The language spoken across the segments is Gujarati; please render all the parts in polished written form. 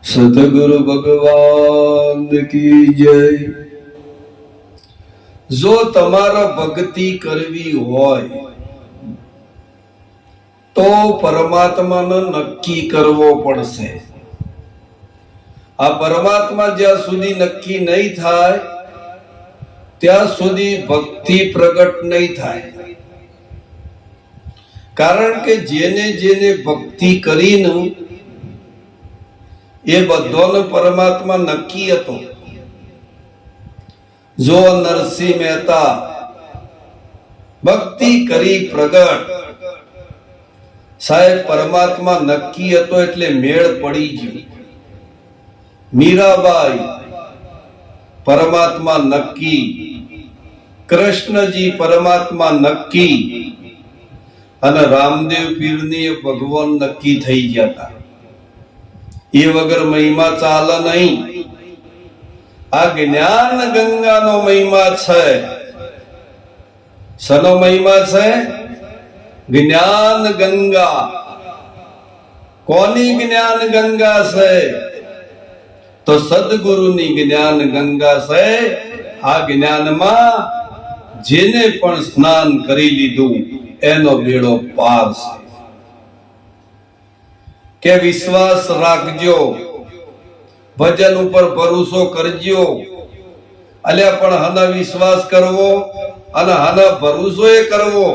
સતગુરુ ભગવાન કી જય। જો તમારે ભક્તિ કરવી હોય તો પરમાત્માને નક્કી કરવો પડશે। આ પરમાત્મા જ્યાં સુધી નક્કી નહીં થાય ત્યાં સુધી ભક્તિ પ્રગટ નહીં થાય। કારણ કે જેને જેને ભક્તિ કરીને એ બધોને પરમાત્મા નક્કી હતો। જો નરસિંહ મહેતા ભક્તિ કરી પ્રગટ, સાહેબ પરમાત્મા નક્કી હતો એટલે મેળ પડી ગયો। મીરાબાઈ પરમાત્મા નક્કી, કૃષ્ણજી પરમાત્મા નક્કી, અને રામદેવ પીરની ભગવાન નક્કી થઈ ગયા હતા। એ વગર મહિમા ચાલે નહીં। આ જ્ઞાન ગંગાનો મહિમા છે। શનો મહિમા છે? જ્ઞાન ગંગા। કોની જ્ઞાન ગંગા છે? તો સદગુરુની જ્ઞાન ગંગા છે। આ જ્ઞાનમાં જેને પણ સ્નાન કરી લીધું એનો બેડો પાર છે। કે વિશ્વાસ રાખજો, ભજન ઉપર ભરોસો કરજો। અલ્યા પણ હના વિશ્વાસ કરવો અને હના ભરોસો એ કરવો,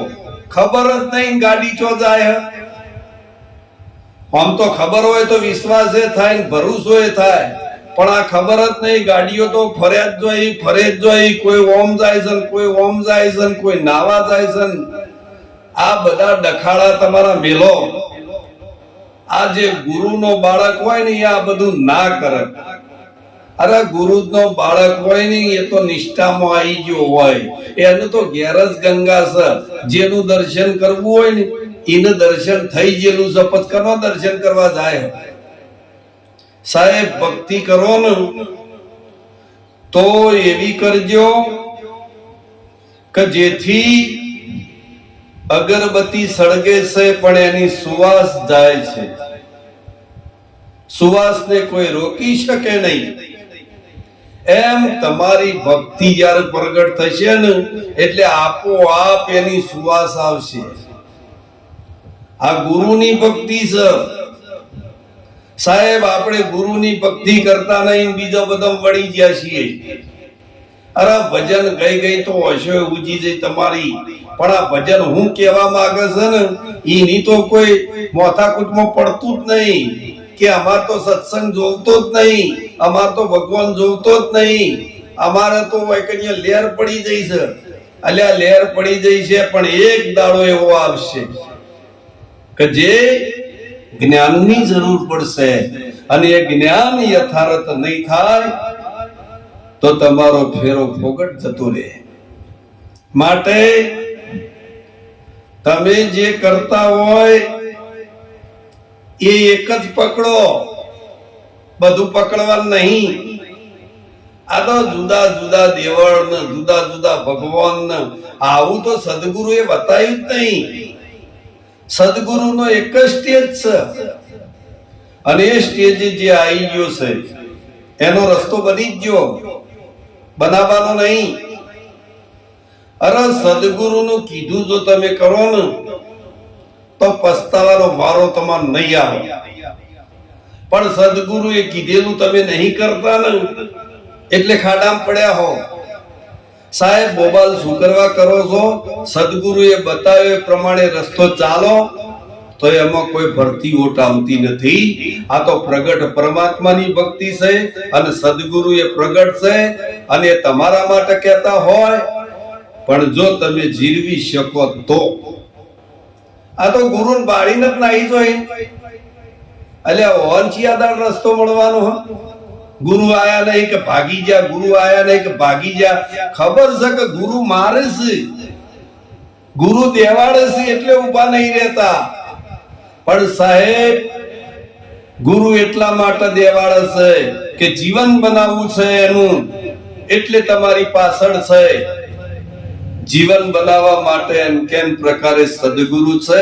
ખબર જ નહીં ગાડી ચો જાય। આમ તો ખબર હોય તો વિશ્વાસ એ થાય ને ભરોસો એ થાય, પણ આ ખબર જ નહીં। ગાડીઓ તો ફરે જ જોઈ, કોઈ ઓમ જાય છે, કોઈ ઓમ જાય છે, કોઈ નાવા જાય છે। આ બધા ડખાડા તમારા મેલો। આ જે ગુરુનો બાળક હોય ને આ બધું ના કરે। અરે ગુરુનો બાળક હોય ને એ તો નિષ્ઠામાં આવી ગયો હોય, એનું તો ઘેર જ ગંગા છે। જેનું દર્શન કરવું હોય ને એને દર્શન થઈ ગયેલું છે, પછી કનો દર્શન કરવા જાય? સાહેબ ભક્તિ કરો ને તો એવી કરજો કે જેથી અગરબત્તી સળગે છે પણ એની સુવાસ જાય છે। સુવાસને કોઈ રોકી શકે નહીં। એમ તમારી ભક્તિ જ્યારે પ્રગટ થશે ને એટલે આપોઆપ એની સુવાસ આવશે। આ ગુરુની ભક્તિ છે સાહેબ। આપણે ગુરુની ભક્તિ કરતા નહીં, બીજો બધો વળી ગયા છીએ। અરે ભજન ગઈ તો હશો ઉજી જઈ તમારી, પણ આ ભજન હું કેવા માંગે છે ને એની તો કોઈ મોથાકૂટમાં પડતું જ નહીં કે અમાર તો સત્સંગ જોવતો જ નહીં, અમાર તો ભગવાન જોવતો જ નહીં, અમારે તો લેર પડી જઈ છે। અલ્યા લેર પડી જઈ છે, પણ એક દાડો એવો આવશે કે જે જ્ઞાનની જરૂર પડશે, અને એ જ્ઞાન યથાર્થ નહીં થાય તો તમારો ફેરો ફોગટ જતો રહે। માટે તમે જે કરતા હોય એ એક જ પકડો, બધું પકડવાનું નહીં। આ તો જુદા જુદા દેવળ ને જુદા જુદા ભગવાન ને આવું તો સદગુરુ એ બતાવ્યું જ નહીં। સદગુરુ નો એક જ સ્ટેજ છે, અને એ સ્ટેજ જે આવી ગયો છે એનો રસ્તો બની જ ગયો, બનાવવાનો નહીં। અરે સદગુરુ નું કીધું જો તમે કરો ને તો પસ્તાવાનો વારો તમારો નહીં આવે। પણ સદગુરુ એ કીધેલું તમે નહીં કરતા ને એટલે ખાડામાં પડ્યા હો। સાહેબ બોબાલ શું કરવા કરો છો? સદગુરુ એ બતાવ્યો એ પ્રમાણે રસ્તો ચાલો તો એમાં કોઈ ભરતી ઓટ આવતી નથી। આ તો પ્રગટ પરમાત્માની ભક્તિ છે, અને સદગુરુ એ પ્રગટ છે, અને તમારા માટે કહેતા હોય। પણ જો તમે જીરવી શકો તો આ તો ગુરુ બાળીને જ નાહી જોઈ। અલ્યા ઓનચિયાદાર રસ્તો મળવાનો હ? ગુરુ આયા નહીં કે ભાગી જા, ગુરુ આયા નહીં કે ભાગી જા। ખબર છે કે ગુરુ મારે છે, ગુરુ દેવાડે છે એટલે ઉભા નહીં રહેતા। પણ સાહેબ ગુરુ એટલા માટે દેવાડે છે કે જીવન બનાવવું છે એનું, એટલે તમારી પાછળ છે। જીવન બનાવવા માટે એમ કેમ પ્રકારે સદગુરુ છે।